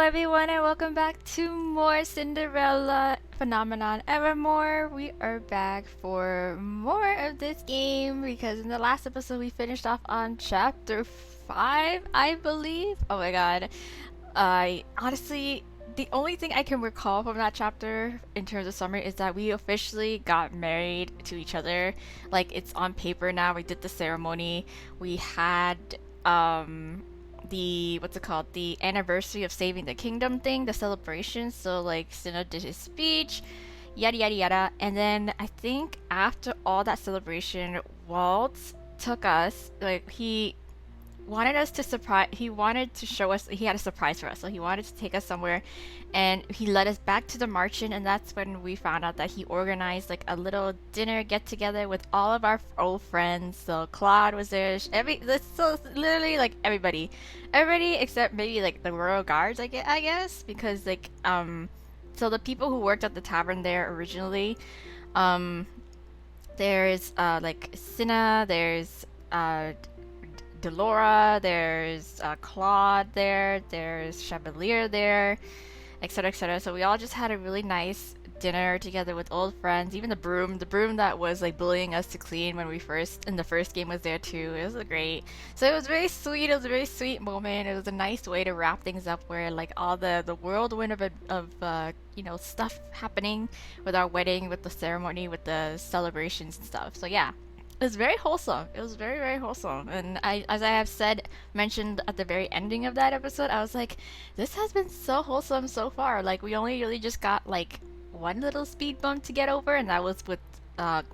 everyone, and welcome back to more Cinderella Phenomenon Evermore. We are back for more of this game because in the last episode we finished off on chapter 5, I believe. Oh my god. I honestly, the only thing I can recall from that chapter in terms of summary is that we officially got married to each other. Like, it's on paper now. We did the ceremony. We had the what's it called, the anniversary of saving the kingdom thing, the celebration. So like Cinna did his speech, yada yada yada, and then I think after all that celebration, Waltz took us, like, he wanted to show us he had a surprise for us, so he wanted to take us somewhere, and he led us back to the marching, and that's when we found out that he organized like a little dinner get together with all of our old friends. So Claude was there, so literally like everybody except maybe like the royal guards, I guess, because like so the people who worked at the tavern there originally, um there's like Cinna, there's Delora, there's Claude there, there's Chevalier there, etc., etc. So we all just had a really nice dinner together with old friends. Even the broom that was like bullying us to clean when we first in the first game was there too. It was great. So it was very sweet. It was a very sweet moment. It was a nice way to wrap things up, where like all the whirlwind of stuff happening with our wedding, with the ceremony, with the celebrations and stuff. So yeah, it was very wholesome. It was very, very wholesome. And as I have mentioned at the very ending of that episode, I was like, this has been so wholesome so far. Like, we only really just got like one little speed bump to get over, and that was with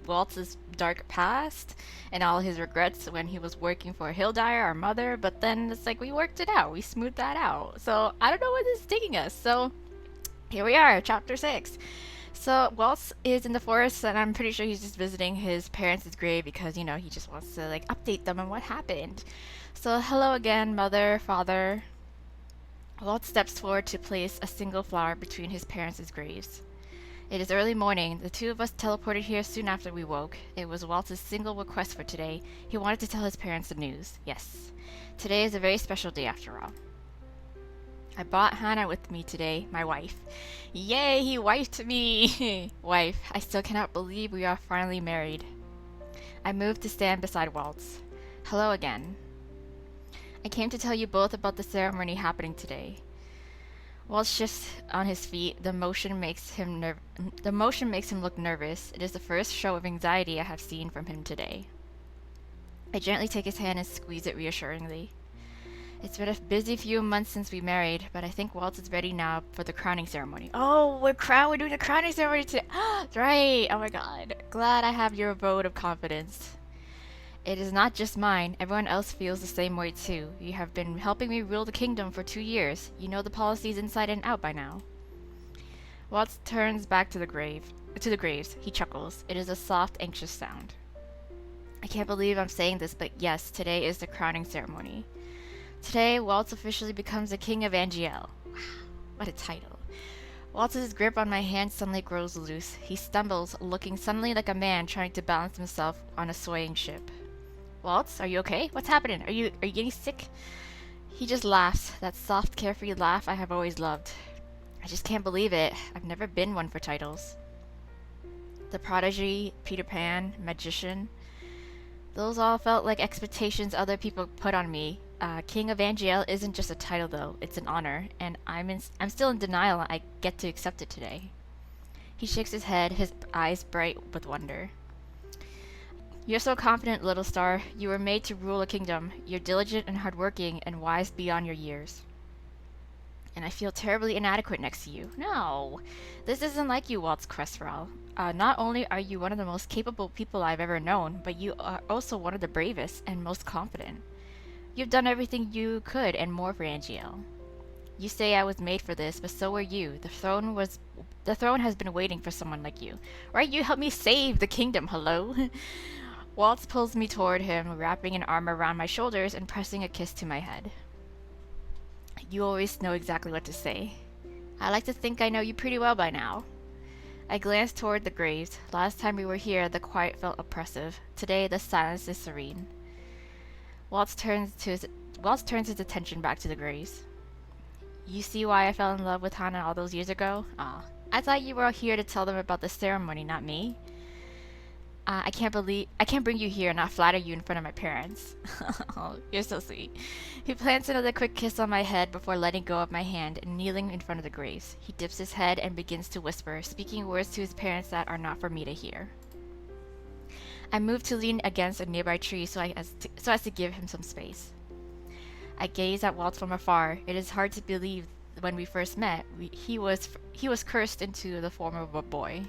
Waltz's dark past and all his regrets when he was working for Hildire, our mother. But then it's like we worked it out. We smoothed that out. So I don't know where this is taking us. So here we are, chapter 6. So Waltz is in the forest, and I'm pretty sure he's just visiting his parents' grave because, he just wants to like update them on what happened. So hello again, mother, father. Waltz steps forward to place a single flower between his parents' graves. It is early morning. The two of us teleported here soon after we woke. It was Waltz's single request for today. He wanted to tell his parents the news. Yes, today is a very special day after all. I brought Hannah with me today, my wife. Yay, he wifed me! Wife, I still cannot believe we are finally married. I moved to stand beside Waltz. Hello again. I came to tell you both about the ceremony happening today. Waltz shifts on his feet. The motion makes him look nervous. It is the first show of anxiety I have seen from him today. I gently take his hand and squeeze it reassuringly. It's been a busy few months since we married, but I think Waltz is ready now for the crowning ceremony. Oh, we're doing the crowning ceremony today. That's right. Oh my god. Glad I have your vote of confidence. It is not just mine. Everyone else feels the same way too. You have been helping me rule the kingdom for 2 years. You know the policies inside and out by now. Waltz turns back to the graves. He chuckles. It is a soft, anxious sound. I can't believe I'm saying this, but yes, today is the crowning ceremony. Today, Waltz officially becomes the King of Angielle. Wow, what a title. Waltz's grip on my hand suddenly grows loose. He stumbles, looking suddenly like a man trying to balance himself on a swaying ship. Waltz, are you okay? What's happening? Are you getting sick? He just laughs, that soft, carefree laugh I have always loved. I just can't believe it. I've never been one for titles. The prodigy, Peter Pan, magician. Those all felt like expectations other people put on me. King of Angielle isn't just a title though, it's an honor, and I'm still in denial I get to accept it today. He shakes his head, his eyes bright with wonder. You're so confident, little star. You were made to rule a kingdom. You're diligent and hardworking and wise beyond your years. And I feel terribly inadequate next to you. No, this isn't like you, Waltz Cresswell. Not only are you one of the most capable people I've ever known, but you are also one of the bravest and most confident. You've done everything you could and more for Angielle. You say I was made for this, but so were you. The throne has been waiting for someone like you. Right? You helped me save the kingdom, hello? Waltz pulls me toward him, wrapping an arm around my shoulders and pressing a kiss to my head. You always know exactly what to say. I like to think I know you pretty well by now. I glance toward the graves. Last time we were here, the quiet felt oppressive. Today, the silence is serene. Waltz turns his attention back to the graves. You see why I fell in love with Hana all those years ago? Aw. I thought you were here to tell them about the ceremony, not me. I can't bring you here and not flatter you in front of my parents. Oh, you're so sweet. He plants another quick kiss on my head before letting go of my hand and kneeling in front of the graves. He dips his head and begins to whisper, speaking words to his parents that are not for me to hear. I move to lean against a nearby tree so as to give him some space. I gaze at Waltz from afar. It is hard to believe when we first met, he was cursed into the form of a boy.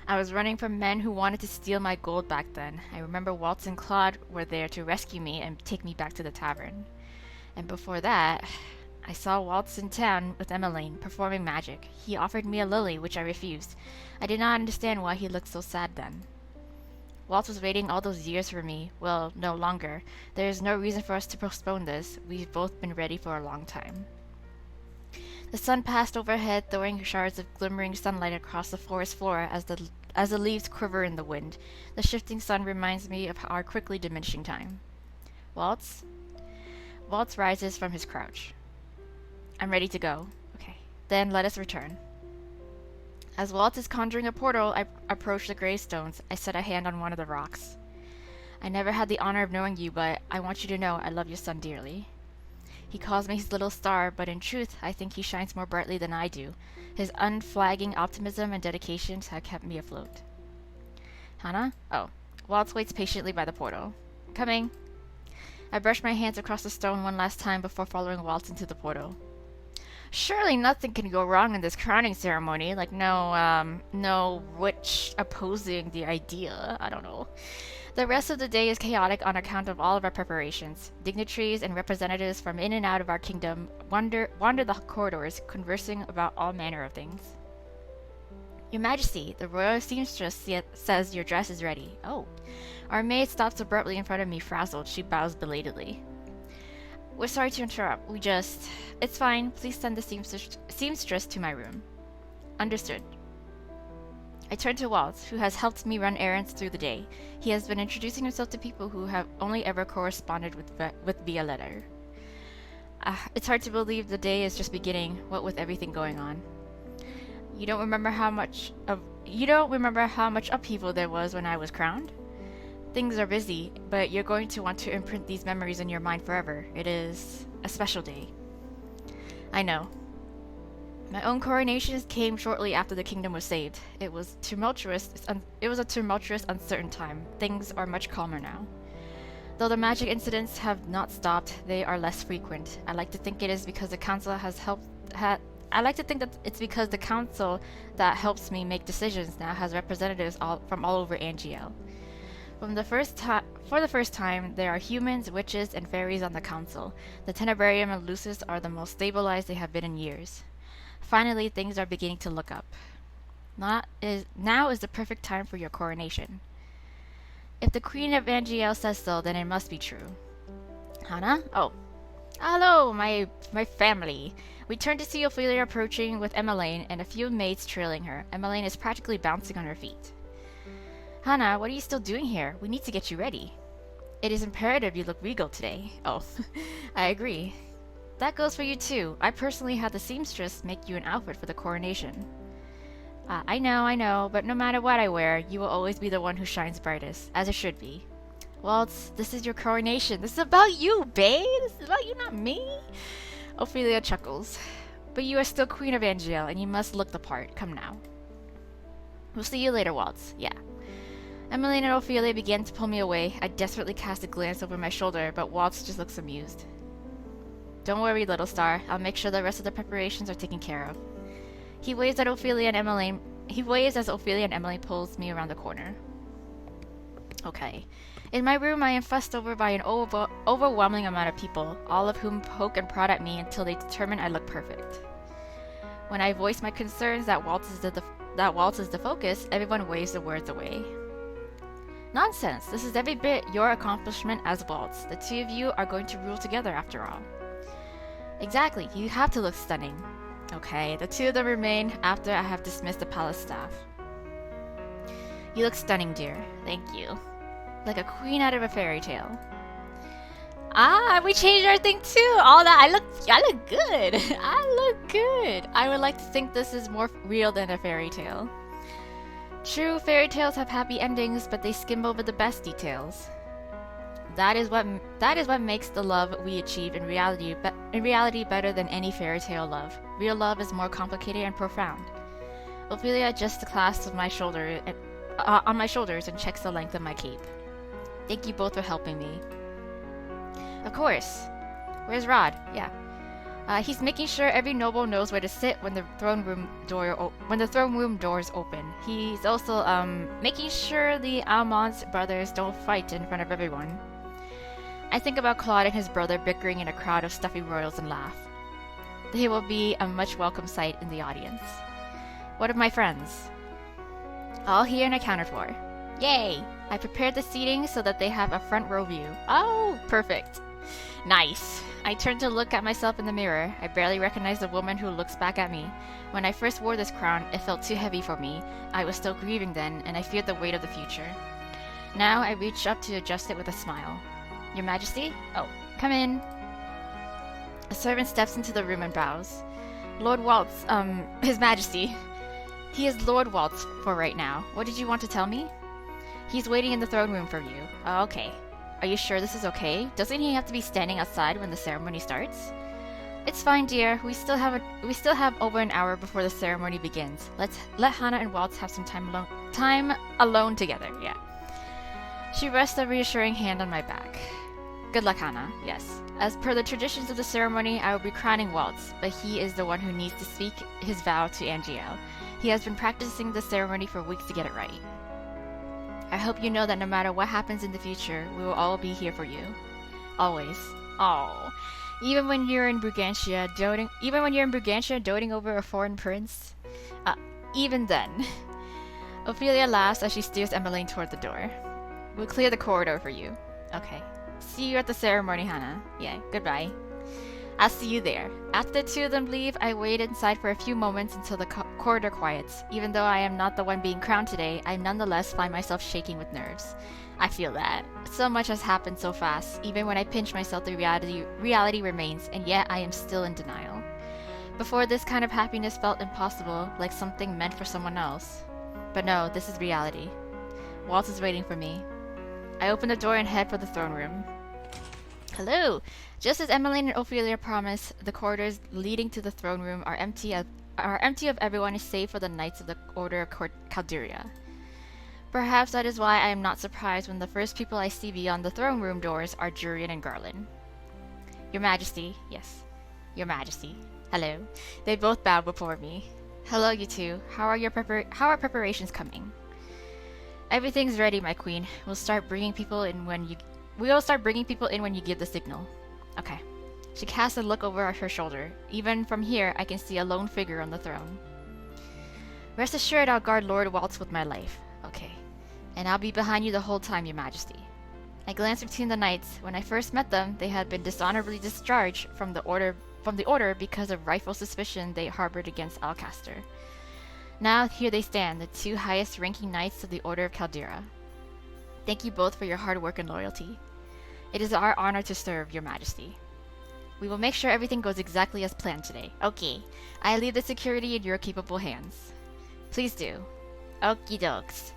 I was running from men who wanted to steal my gold back then. I remember Waltz and Claude were there to rescue me and take me back to the tavern. And before that, I saw Waltz in town with Emmeline, performing magic. He offered me a lily, which I refused. I did not understand why he looked so sad then. Waltz was waiting all those years for me. Well, no longer. There is no reason for us to postpone this. We've both been ready for a long time. The sun passed overhead, throwing shards of glimmering sunlight across the forest floor as the leaves quiver in the wind. The shifting sun reminds me of our quickly diminishing time. Waltz? Waltz rises from his crouch. I'm ready to go. Okay. Then let us return. As Waltz is conjuring a portal, I approach the gravestones. I set a hand on one of the rocks. I never had the honor of knowing you, but I want you to know I love your son dearly. He calls me his little star, but in truth, I think he shines more brightly than I do. His unflagging optimism and dedication have kept me afloat. Hana? Oh. Waltz waits patiently by the portal. Coming. I brush my hands across the stone one last time before following Waltz into the portal. Surely nothing can go wrong in this crowning ceremony. Like no witch opposing the idea. I don't know. The rest of the day is chaotic on account of all of our preparations. Dignitaries and representatives from in and out of our kingdom wander the corridors, conversing about all manner of things. Your Majesty, the royal seamstress says your dress is ready. Oh. Our maid stops abruptly in front of me, frazzled. She bows belatedly. We're sorry to interrupt. It's fine. Please send the seamstress to my room. Understood. I turn to Waltz, who has helped me run errands through the day. He has been introducing himself to people who have only ever corresponded with via letter. It's hard to believe the day is just beginning, what with everything going on. You don't remember how much upheaval there was when I was crowned? Things are busy, but you're going to want to imprint these memories in your mind forever. It is a special day. I know. My own coronation came shortly after the kingdom was saved. It was a tumultuous, uncertain time. Things are much calmer now. Though the magic incidents have not stopped, they are less frequent. I like to think it is because the council that helps me make decisions now has representatives from all over Angielle. For the first time, there are humans, witches, and fairies on the council. The Tenebrarium and Lucis are the most stabilized they have been in years. Finally, things are beginning to look up. Now is the perfect time for your coronation. If the Queen of Angielle says so, then it must be true. Hana? Oh. Hello, my family. We turn to see Ophelia approaching with Emmeline and a few maids trailing her. Emmeline is practically bouncing on her feet. Hana, what are you still doing here? We need to get you ready. It is imperative you look regal today. Oh, I agree. That goes for you too. I personally had the seamstress make you an outfit for the coronation. I know, but no matter what I wear, you will always be the one who shines brightest, as it should be. Waltz, this is your coronation. This is about you, babe. This is about you, not me. Ophelia chuckles. But you are still Queen of Angielle, and you must look the part. Come now. We'll see you later, Waltz. Yeah. Emmeline and Ophelia began to pull me away. I desperately cast a glance over my shoulder, but Waltz just looks amused. Don't worry, little star. I'll make sure the rest of the preparations are taken care of. He waves as Ophelia and Emmeline pulls me around the corner. Okay. In my room, I am fussed over by an overwhelming amount of people, all of whom poke and prod at me until they determine I look perfect. When I voice my concerns that Waltz is the focus, everyone waves the words away. Nonsense! This is every bit your accomplishment as Waltz. The two of you are going to rule together after all. Exactly, you have to look stunning. Okay, the two of them remain after I have dismissed the palace staff. You look stunning, dear. Thank you. Like a queen out of a fairy tale. Ah, we changed our thing too. All that I look good. I look good. I would like to think this is more real than a fairy tale. True, fairy tales have happy endings, but they skim over the best details. That is what makes the love we achieve in reality better than any fairy tale love. Real love is more complicated and profound. Ophelia adjusts the clasp of my shoulder on my shoulders and checks the length of my cape. Thank you both for helping me. Of course. Where's Rod? Yeah. He's making sure every noble knows where to sit when the throne room doors open. He's also making sure the Almond brothers don't fight in front of everyone. I think about Claude and his brother bickering in a crowd of stuffy royals and laugh. They will be a much welcome sight in the audience. What of my friends? All here and accounted for. Yay! I prepared the seating so that they have a front row view. Oh, perfect. Nice. I turn to look at myself in the mirror. I barely recognize the woman who looks back at me. When I first wore this crown, it felt too heavy for me. I was still grieving then, and I feared the weight of the future. Now I reach up to adjust it with a smile. Your Majesty? Oh, come in. A servant steps into the room and bows. Lord Waltz, His Majesty. He is Lord Waltz for right now. What did you want to tell me? He's waiting in the throne room for you. Oh, okay. Are you sure this is okay? Doesn't he have to be standing outside when the ceremony starts? It's fine, dear. We still have over an hour before the ceremony begins. Let Hannah and Waltz have some time alone together. Yeah. She rests a reassuring hand on my back. Good luck, Hannah. Yes. As per the traditions of the ceremony, I will be crowning Waltz, but he is the one who needs to speak his vow to Angielle. He has been practicing the ceremony for weeks to get it right. I hope you know that no matter what happens in the future, we will all be here for you. Always. Oh. Even when you're in Brigantia doting over a foreign prince? Even then. Ophelia laughs as she steers Emmeline toward the door. We'll clear the corridor for you. Okay. See you at the ceremony, Hannah. Yeah, goodbye. I'll see you there. After the two of them leave, I wait inside for a few moments until the corridor quiets. Even though I am not the one being crowned today, I nonetheless find myself shaking with nerves. I feel that. So much has happened so fast. Even when I pinch myself, the reality remains, and yet I am still in denial. Before, this kind of happiness felt impossible, like something meant for someone else. But no, this is reality. Waltz is waiting for me. I open the door and head for the throne room. Hello! Just as Emmeline and Ophelia promised, the corridors leading to the throne room are empty of everyone save for the Knights of the Order of Calderia. Perhaps that is why I am not surprised when the first people I see beyond the throne room doors are Jurian and Garland. Your Majesty. Yes. Your Majesty. Hello. They both bow before me. Hello, you two. How are preparations coming? Everything's ready, my queen. We'll start bringing people in when you give the signal. Okay. She casts a look over her shoulder. Even from here, I can see a lone figure on the throne. Rest assured I'll guard Lord Waltz with my life. Okay. And I'll be behind you the whole time, Your Majesty. I glanced between the knights. When I first met them, they had been dishonorably discharged from the order because of rightful suspicion they harbored against Alcaster. Now here they stand, the two highest-ranking knights of the Order of Caldera. Thank you both for your hard work and loyalty. It is our honor to serve, Your Majesty. We will make sure everything goes exactly as planned today. Okay. I leave the security in your capable hands. Please do. Okie dokes.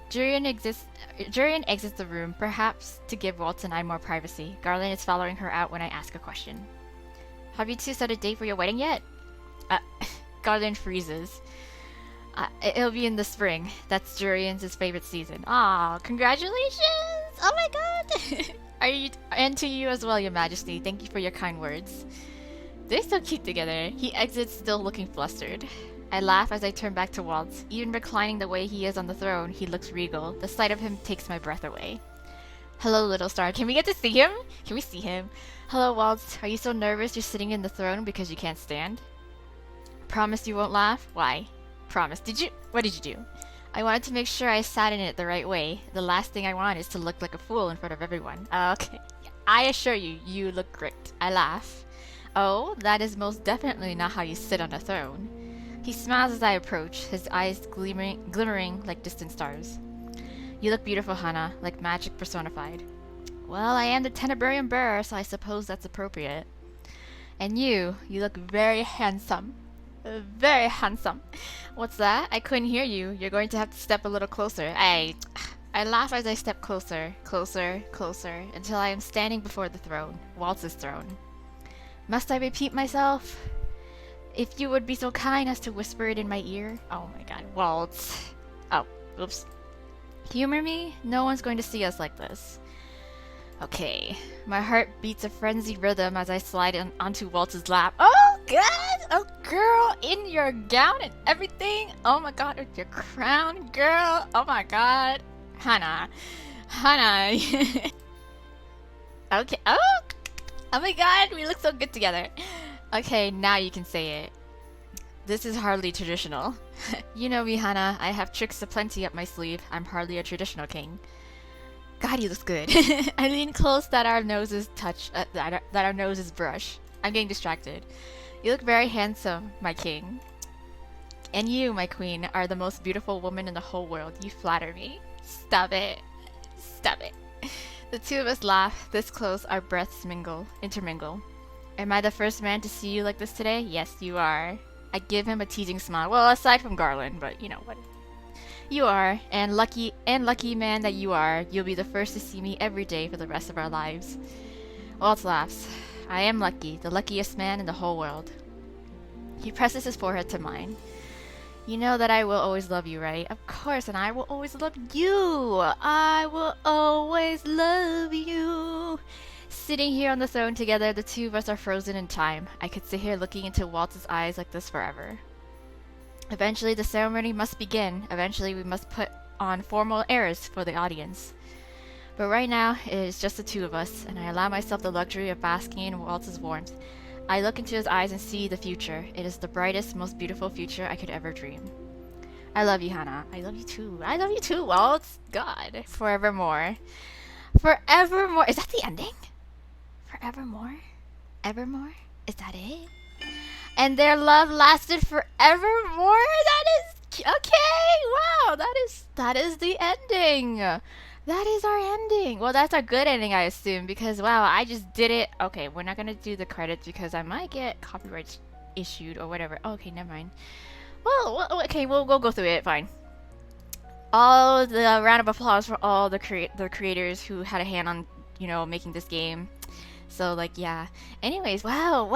Jurian exits the room, perhaps to give Waltz and I more privacy. Garland is following her out when I ask a question. Have you two set a date for your wedding yet? Garland freezes. It'll be in the spring. That's Jurian's favorite season. Aw, congratulations! Oh my god! And to you as well, Your Majesty. Thank you for your kind words. They're so cute together. He exits still looking flustered. I laugh as I turn back to Waltz. Even reclining the way he is on the throne, he looks regal. The sight of him takes my breath away. Hello, little star. Can we get to see him? Can we see him? Hello, Waltz. Are you so nervous you're sitting in the throne because you can't stand? Promise you won't laugh? Why? Promise. What did you do? I wanted to make sure I sat in it the right way. The last thing I want is to look like a fool in front of everyone. Okay. I assure you, you look great. I laugh. Oh, that is most definitely not how you sit on a throne. He smiles as I approach, his eyes glimmering like distant stars. You look beautiful, Hannah, like magic personified. Well, I am the Tenebarium bearer, so I suppose that's appropriate. And you look very handsome. Very handsome. What's that? I couldn't hear you. You're going to have to step a little closer. I laugh as I step closer, closer, closer, until I am standing before the throne, Waltz's throne. Must I repeat myself? If you would be so kind as to whisper it in my ear. Oh my god, Waltz. Oh, oops. Humor me? No one's going to see us like this. Okay, my heart beats a frenzied rhythm as I slide onto Waltz's lap. Oh god! Oh girl, in your gown and everything! Oh my god, with your crown, girl! Oh my god! Hannah. Hannah! Okay, oh! Oh my god, we look so good together. Okay, now you can say it. This is hardly traditional. You know me, Hannah. I have tricks aplenty up my sleeve. I'm hardly a traditional king. God, he looks good. I lean close that our noses touch, that our noses brush. I'm getting distracted. You look very handsome, my king. And you, my queen, are the most beautiful woman in the whole world. You flatter me. Stop it. Stop it. The two of us laugh. This close, our breaths intermingle. Am I the first man to see you like this today? Yes, you are. I give him a teasing smile. Well, aside from Garland, but you know what. You are, and lucky man that you are, you'll be the first to see me every day for the rest of our lives. Waltz laughs. I am lucky, the luckiest man in the whole world. He presses his forehead to mine. You know that I will always love you, right? Of course, and I will always love you. I will always love you. Sitting here on the throne together, the two of us are frozen in time. I could sit here looking into Waltz's eyes like this forever. Eventually the ceremony must begin. Eventually we must put on formal airs for the audience. But right now, it is just the two of us, and I allow myself the luxury of basking in Waltz's warmth. I look into his eyes and see the future. It is the brightest, most beautiful future I could ever dream. I love you, Hannah. I love you too. I love you too, Waltz. God. Forevermore. Forevermore. Is that the ending? Forevermore? Evermore? Is that it? And their love lasted forevermore? That is okay. Wow, that is the ending. That is our ending. Well, that's our good ending, I assume, because wow, I just did it. Okay, we're not gonna do the credits because I might get copyright issued or whatever. Okay, never mind. Well, okay, we'll go through it. Fine. All the round of applause for all the creators who had a hand on, making this game. So like yeah. Anyways, wow.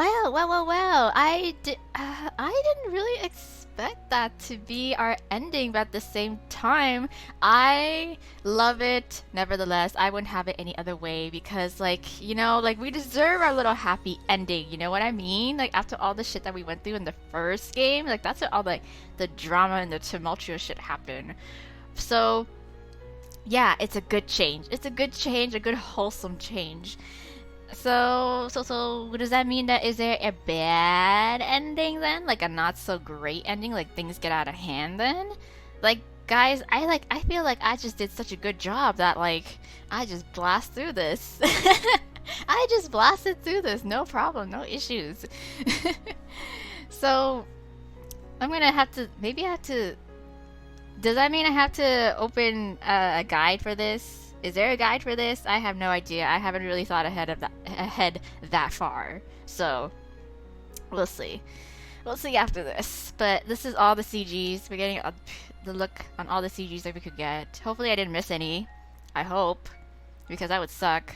I didn't really expect that to be our ending, but at the same time, I love it. Nevertheless, I wouldn't have it any other way because like we deserve our little happy ending. You know what I mean? Like after all the shit that we went through in the first game, like that's where all the drama and the tumultuous shit happened. So yeah, it's a good change. It's a good change, a good wholesome change. So does that mean that is there a bad ending then? Like a not so great ending? Like things get out of hand then? Like guys, I feel like I just did such a good job that like I just blast through this. I just blasted through this, no problem, no issues. So I'm gonna have to does that mean I have to open a guide for this? Is there a guide for this? I have no idea. I haven't really thought ahead that far. So we'll see. We'll see after this. But this is all the CGs. We're getting the look on all the CGs that we could get. Hopefully I didn't miss any. I hope. Because that would suck.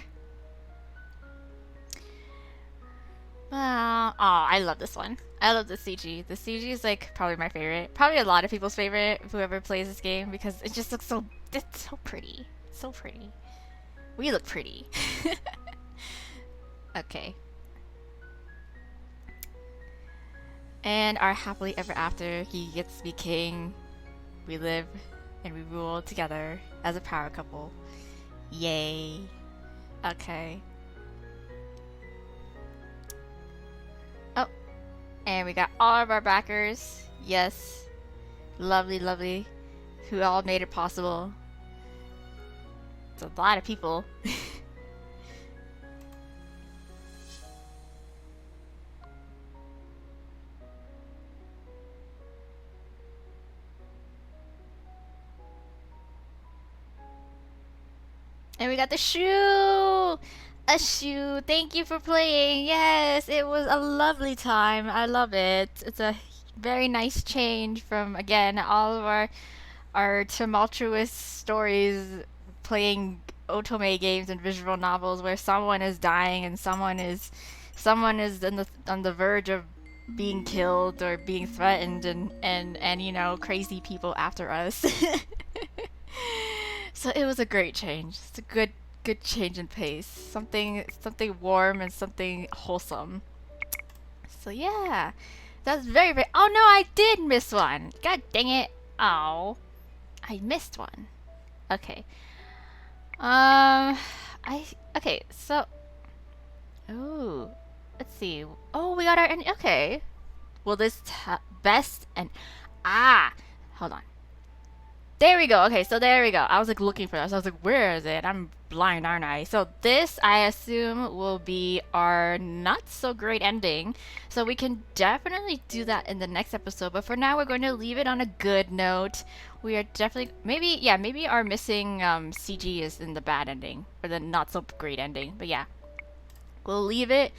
I love this one. I love the CG. The CG is like probably my favorite. Probably a lot of people's favorite, whoever plays this game, because it just looks it's so pretty. So pretty. We look pretty. Okay. And our happily ever after, he gets to be king. We live and we rule together as a power couple. Yay. Okay. Oh, and we got all of our backers. Yes. Lovely, who all made it possible. It's a lot of people. And we got the shoe! Oh, Ashu, thank you for playing. Yes, it was a lovely time. I love it. It's a very nice change from, again, all of our tumultuous stories playing otome games and visual novels where someone is dying and someone is on the verge of being killed or being threatened, and you know, crazy people after us. So it was a great change. It's a good change in pace. Something warm and something wholesome. So yeah. That's very. Oh no, I did miss one. God dang it. Oh. I missed one. Okay. I okay, so ooh. Let's see. Oh, we got our okay. Will this best and ah, hold on. There we go. Okay, so there we go. I was like looking for this. I was like, where is it? I'm blind, aren't I? So this, I assume, will be our not so great ending. So we can definitely do that in the next episode. But for now, we're going to leave it on a good note. We are definitely maybe our missing CG is in the bad ending or the not so great ending. But yeah, we'll leave it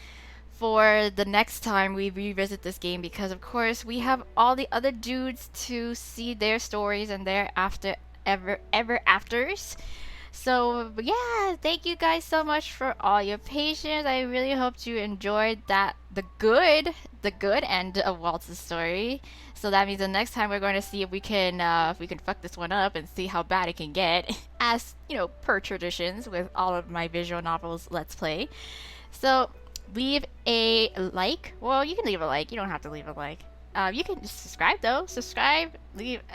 for the next time we revisit this game because of course we have all the other dudes to see their stories and their ever afters. So yeah, thank you guys so much for all your patience. I really hope you enjoyed the good end of Waltz's story. So that means the next time we're going to see if we can fuck this one up and see how bad it can get, as you know, per traditions with all of my visual novels let's play. So leave a like. Well, you can leave a like. You don't have to leave a like. You can just subscribe though. Subscribe.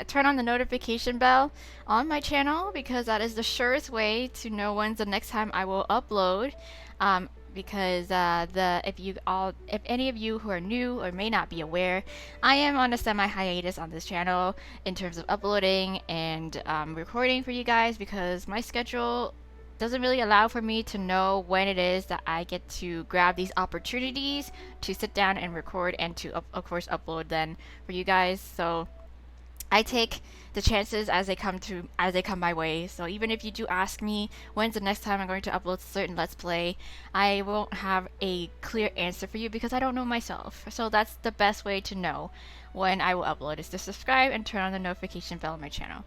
Turn on the notification bell on my channel because that is the surest way to know when's the next time I will upload. Because if any of you who are new or may not be aware, I am on a semi hiatus on this channel in terms of uploading and recording for you guys because my schedule doesn't really allow for me to know when it is that I get to grab these opportunities to sit down and record and to of course upload then for you guys. So I take the chances as they come my way. So even if you do ask me when's the next time I'm going to upload certain Let's Play, I won't have a clear answer for you because I don't know myself. So that's the best way to know when I will upload is to subscribe and turn on the notification bell on my channel.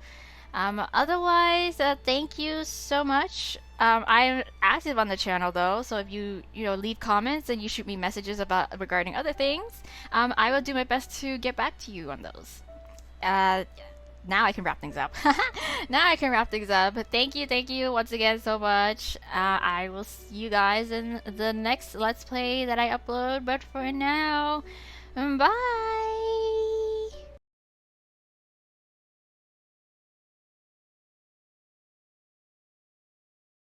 Otherwise, thank you so much. I'm active on the channel though, so if you leave comments and you shoot me messages regarding other things, I will do my best to get back to you on those. Now I can wrap things up. Now I can wrap things up. Thank you once again so much. I will see you guys in the next Let's Play that I upload. But for now, bye.